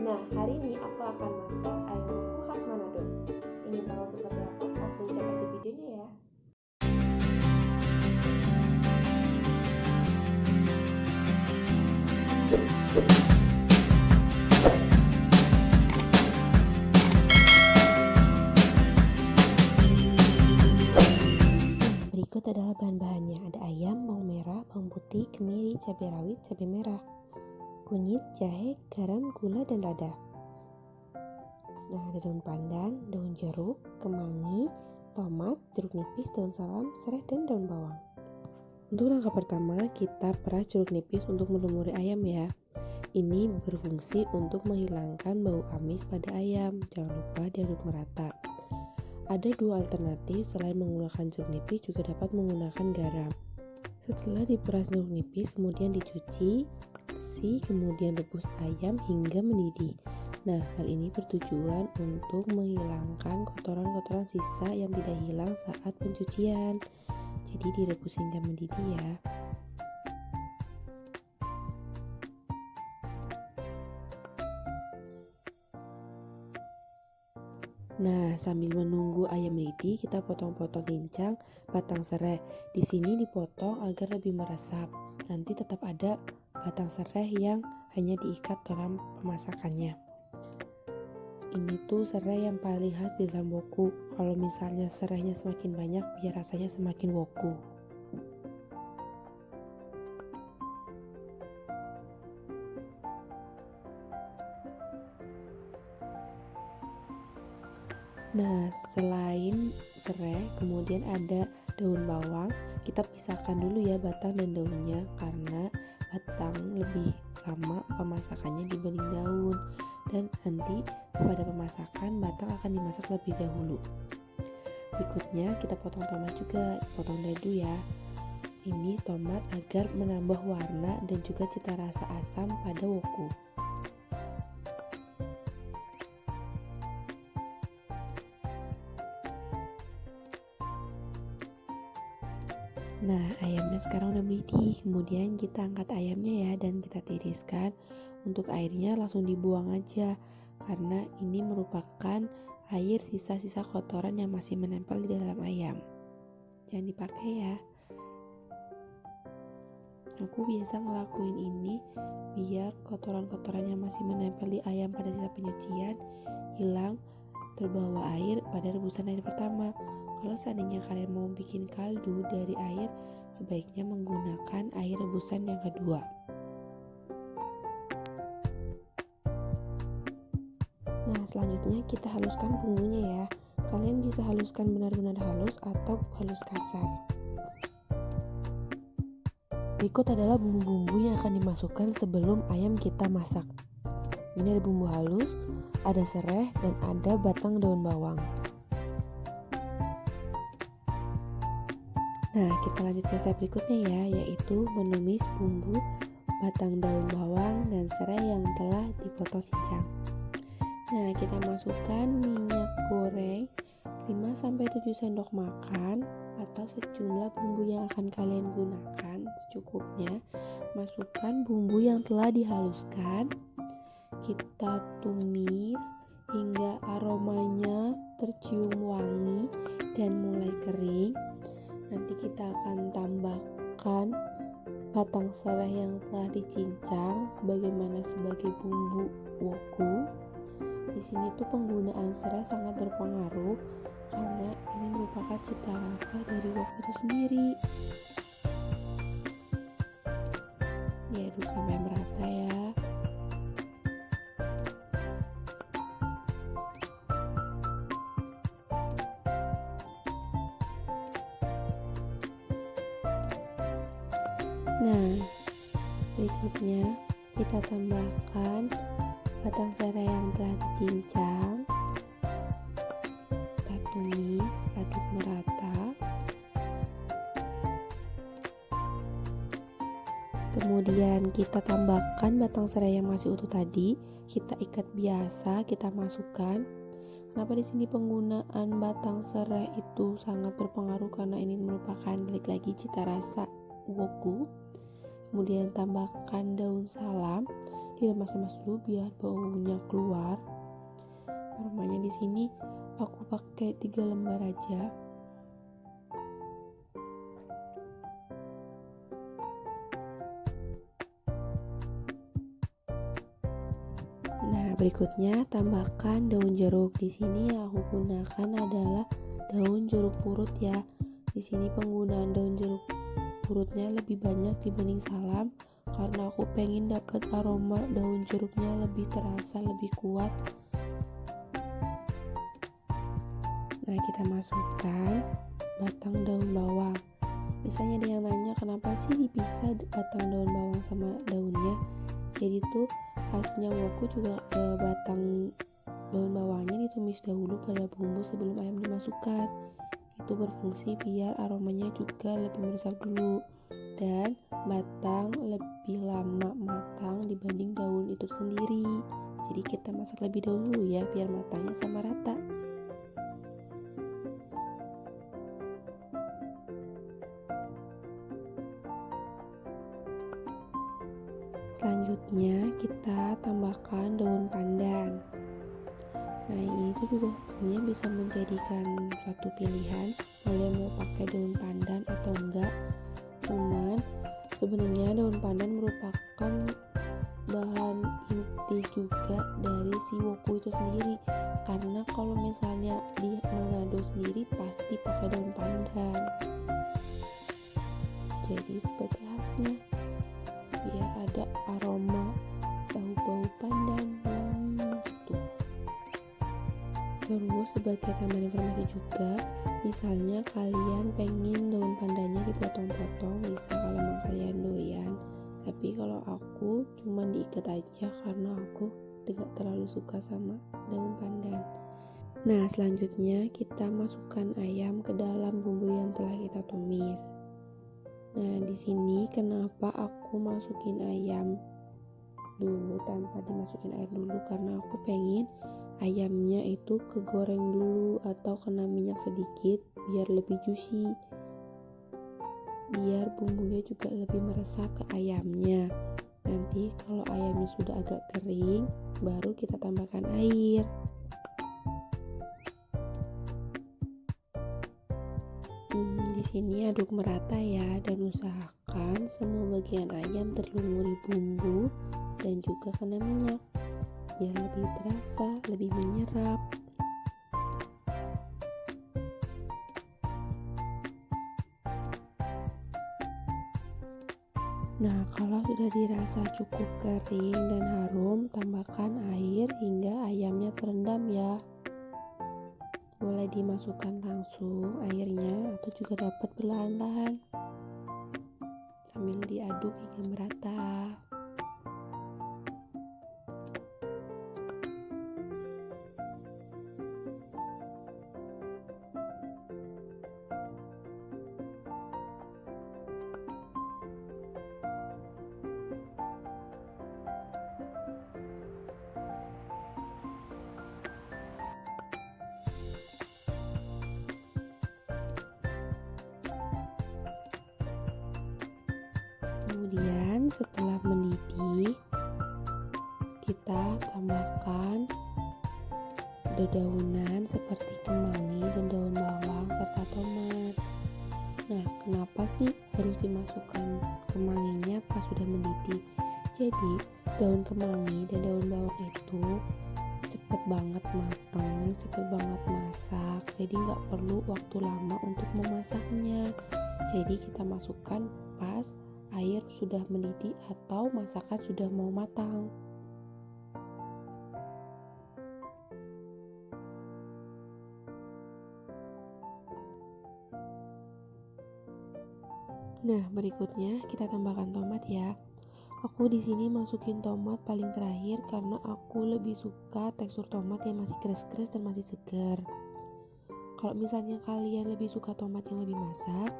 Nah, hari ini aku akan masak ayam woku khas Manado. Ingin tahu seperti apa? Langsung cek aja videonya ya. Berikut adalah bahan-bahannya. Ada ayam, bawang merah, bawang putih, kemiri, cabai rawit, cabai merah, kunyit, jahe, garam, gula, dan lada. Nah, ada daun pandan, daun jeruk, kemangi, tomat, jeruk nipis, daun salam, serai, dan daun bawang. Untuk langkah pertama, kita peras jeruk nipis untuk melumuri ayam ya. Ini berfungsi untuk menghilangkan bau amis pada ayam. Jangan lupa diaduk merata. Ada dua alternatif, selain menggunakan jeruk nipis juga dapat menggunakan garam. Setelah diperas jeruk nipis, kemudian dicuci bersih, kemudian rebus ayam hingga mendidih. Nah, hal ini bertujuan untuk menghilangkan kotoran-kotoran sisa yang tidak hilang saat pencucian. Jadi direbus hingga mendidih ya. Nah, sambil menunggu ayam mendidih, kita potong-potong cincang batang serai. Di sini dipotong agar lebih meresap. Nanti tetap ada batang serai yang hanya diikat dalam pemasakannya. Ini tuh serai yang paling khas di dalam woku. Kalau misalnya serainya semakin banyak, biar rasanya semakin woku. Nah, selain serai, kemudian ada daun bawang. Kita pisahkan dulu ya batang dan daunnya, karena batang lebih lama pemasakannya dibanding daun. Dan nanti pada pemasakan batang akan dimasak lebih dahulu. Berikutnya kita potong tomat juga, potong dadu ya. Ini tomat agar menambah warna dan juga cita rasa asam pada woku. Nah, ayamnya sekarang udah mendidih. Kemudian kita angkat ayamnya ya, dan kita tiriskan. Untuk airnya langsung dibuang aja, karena ini merupakan air sisa-sisa kotoran yang masih menempel di dalam ayam. Jangan dipakai ya. Aku biasa ngelakuin ini biar kotoran-kotoran yang masih menempel di ayam pada sisa penyucian hilang terbawa air pada rebusan air pertama. Kalau seandainya kalian mau bikin kaldu dari air, sebaiknya menggunakan air rebusan yang kedua. Nah, selanjutnya kita haluskan bumbunya ya. Kalian bisa haluskan benar-benar halus atau halus kasar. Berikut adalah bumbu-bumbu yang akan dimasukkan sebelum ayam kita masak. Ini ada bumbu halus, ada serai, dan ada batang daun bawang. Nah, kita lanjut ke step berikutnya ya, yaitu menumis bumbu batang daun bawang dan serai yang telah dipotong cincang. Nah, kita masukkan minyak goreng 5-7 sendok makan atau sejumlah bumbu yang akan kalian gunakan secukupnya. Masukkan bumbu yang telah dihaluskan. Kita tumis hingga aromanya tercium wangi dan mulai kering. Nanti kita akan tambahkan batang serai yang telah dicincang sebagai bumbu woku. Di sini tuh penggunaan serai sangat berpengaruh karena ini merupakan cita rasa dari woku itu sendiri. Diaduk sampai merata ya. Nah, berikutnya kita tambahkan batang serai yang telah dicincang. Kita tumis, aduk merata. Kemudian kita tambahkan batang serai yang masih utuh tadi. Kita ikat biasa, kita masukkan. Kenapa di sini penggunaan batang serai itu sangat berpengaruh, karena ini merupakan balik lagi cita rasa woku. Kemudian tambahkan daun salam, diremas-remas dulu biar baunya keluar. Aromanya di sini aku pakai 3 lembar aja. Nah, berikutnya tambahkan daun jeruk. Di sini yang aku gunakan adalah daun jeruk purut ya. Di sini penggunaan daun jeruk purutnya lebih banyak dibanding salam karena aku pengen dapat aroma daun jeruknya lebih terasa, lebih kuat. Nah, kita masukkan batang daun bawang. Misalnya ada yang nanya kenapa sih dipisah batang daun bawang sama daunnya. Jadi tuh khasnya Wokku juga batang daun bawangnya ditumis dahulu pada bumbu sebelum ayam dimasukkan. Itu berfungsi biar aromanya juga lebih meresap dulu, dan batang lebih lama matang dibanding daun itu sendiri. Jadi kita masak lebih dahulu ya biar matangnya sama rata. Selanjutnya kita tambahkan daun pandan. Nah, ini tuh juga sebenarnya bisa menjadikan suatu pilihan kalian mau pakai daun pandan atau enggak. Cuman sebenarnya daun pandan merupakan bahan inti juga dari si Wokku itu sendiri. Karena kalau misalnya di Manado sendiri pasti pakai daun pandan. Jadi sebagai khasnya biar ada aroma bau-bau pandan gitu. Terus sebagai tambahan informasi juga, misalnya kalian pengen daun pandannya dipotong-potong, bisa kalau memang kalian doyan. Tapi kalau aku cuman diikat aja karena aku tidak terlalu suka sama daun pandan. Nah, selanjutnya kita masukkan ayam ke dalam bumbu yang telah kita tumis. Nah, di sini kenapa aku masukin ayam dulu tanpa dimasukin air dulu, karena aku pengen ayamnya itu kegoreng dulu atau kena minyak sedikit biar lebih juicy, biar bumbunya juga lebih meresap ke ayamnya. Nanti kalau ayamnya sudah agak kering, baru kita tambahkan air. Di sini aduk merata ya, dan usahakan semua bagian ayam terlumuri bumbu dan juga kena minyak biar lebih terasa, lebih menyerap. Nah, kalau sudah dirasa cukup kering dan harum, tambahkan air hingga ayamnya terendam ya. Boleh dimasukkan langsung airnya atau juga dapat perlahan-lahan sambil diaduk hingga merata. Kemudian setelah mendidih, kita tambahkan dedaunan seperti kemangi dan daun bawang serta tomat. Nah, kenapa sih harus dimasukkan kemanginya pas sudah mendidih? Jadi daun kemangi dan daun bawang itu cepet banget matang, cepet banget masak, jadi nggak perlu waktu lama untuk memasaknya. Jadi kita masukkan pas air sudah mendidih atau masakan sudah mau matang. Nah, berikutnya kita tambahkan tomat ya. Aku di sini masukin tomat paling terakhir karena aku lebih suka tekstur tomat yang masih keras-keras dan masih segar. Kalau misalnya kalian lebih suka tomat yang lebih masak,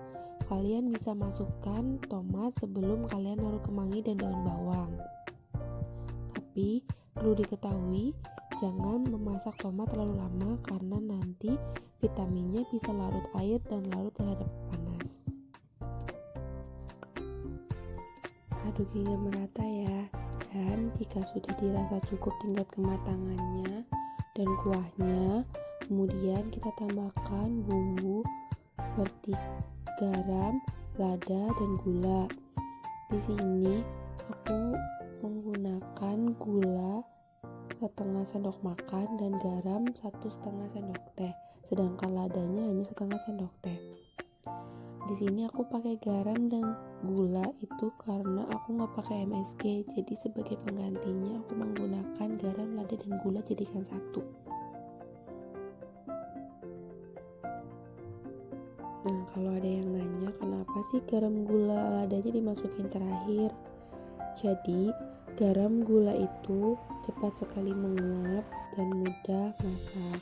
kalian bisa masukkan tomat sebelum kalian naruh kemangi dan daun bawang. Tapi perlu diketahui, jangan memasak tomat terlalu lama karena nanti vitaminnya bisa larut air dan larut terhadap panas. Aduk hingga merata ya. sajikan jika sudah dirasa cukup tingkat kematangannya dan kuahnya. Kemudian kita tambahkan bumbu seperti garam, lada, dan gula. Di sini aku menggunakan gula setengah sendok makan dan garam 1,5 sendok teh, sedangkan ladanya hanya setengah sendok teh. Di sini aku pakai garam dan gula itu karena aku nggak pakai MSG, jadi sebagai penggantinya aku menggunakan garam, lada, dan gula jadikan satu. Nah, kalau ada yang nanya kenapa sih garam, gula, ladanya dimasukin terakhir? Jadi garam, gula itu cepat sekali menguap dan mudah masak,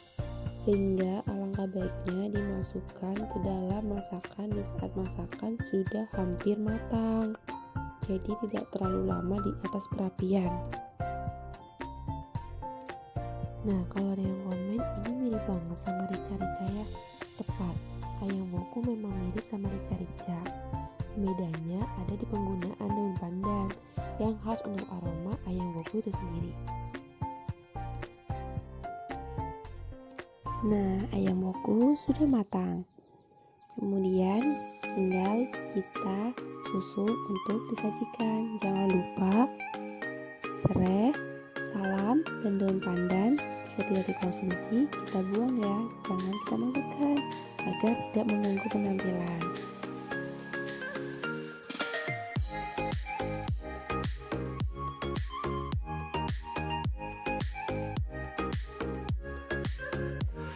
sehingga alangkah baiknya dimasukkan ke dalam masakan di saat masakan sudah hampir matang, jadi tidak terlalu lama di atas perapian. Nah, kalau ada yang komen, ini mirip banget sama rica-rica ya. Tepat, ayam woku memang mirip sama rica-rica. Bedanya ada di penggunaan daun pandan yang khas untuk aroma ayam woku itu sendiri. Nah, ayam woku sudah matang. Kemudian tinggal kita susun untuk disajikan. Jangan lupa serai, salam, dan daun pandan. Jika tidak dikonsumsi, kita buang ya. Jangan kita masukkan agar tidak mengganggu penampilan.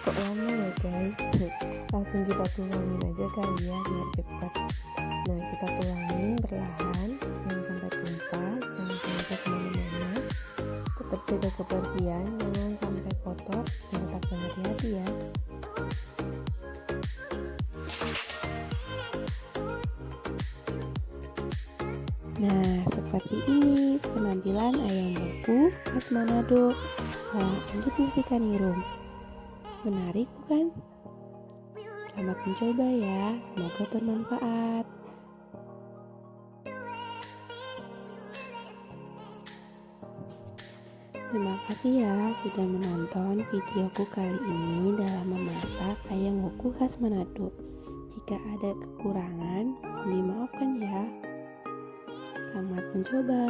Kok lama ya guys? Langsung kita tuangin aja kali ya biar cepat. Nah, kita tuangin perlahan, jangan sampai tumpah, jangan sampai kemana-mana. Tetap jaga kebersihan, jangan sampai kotor, dan tetap berhati-hati ya. Nah, seperti ini penampilan ayam woku khas Manado. Wah, lanjut musikan Nirum. Menarik bukan? Selamat mencoba ya, semoga bermanfaat. Terima kasih ya sudah menonton videoku kali ini dalam memasak ayam woku khas Manado. Jika ada kekurangan, mohon dimaafkan ya. Selamat mencoba.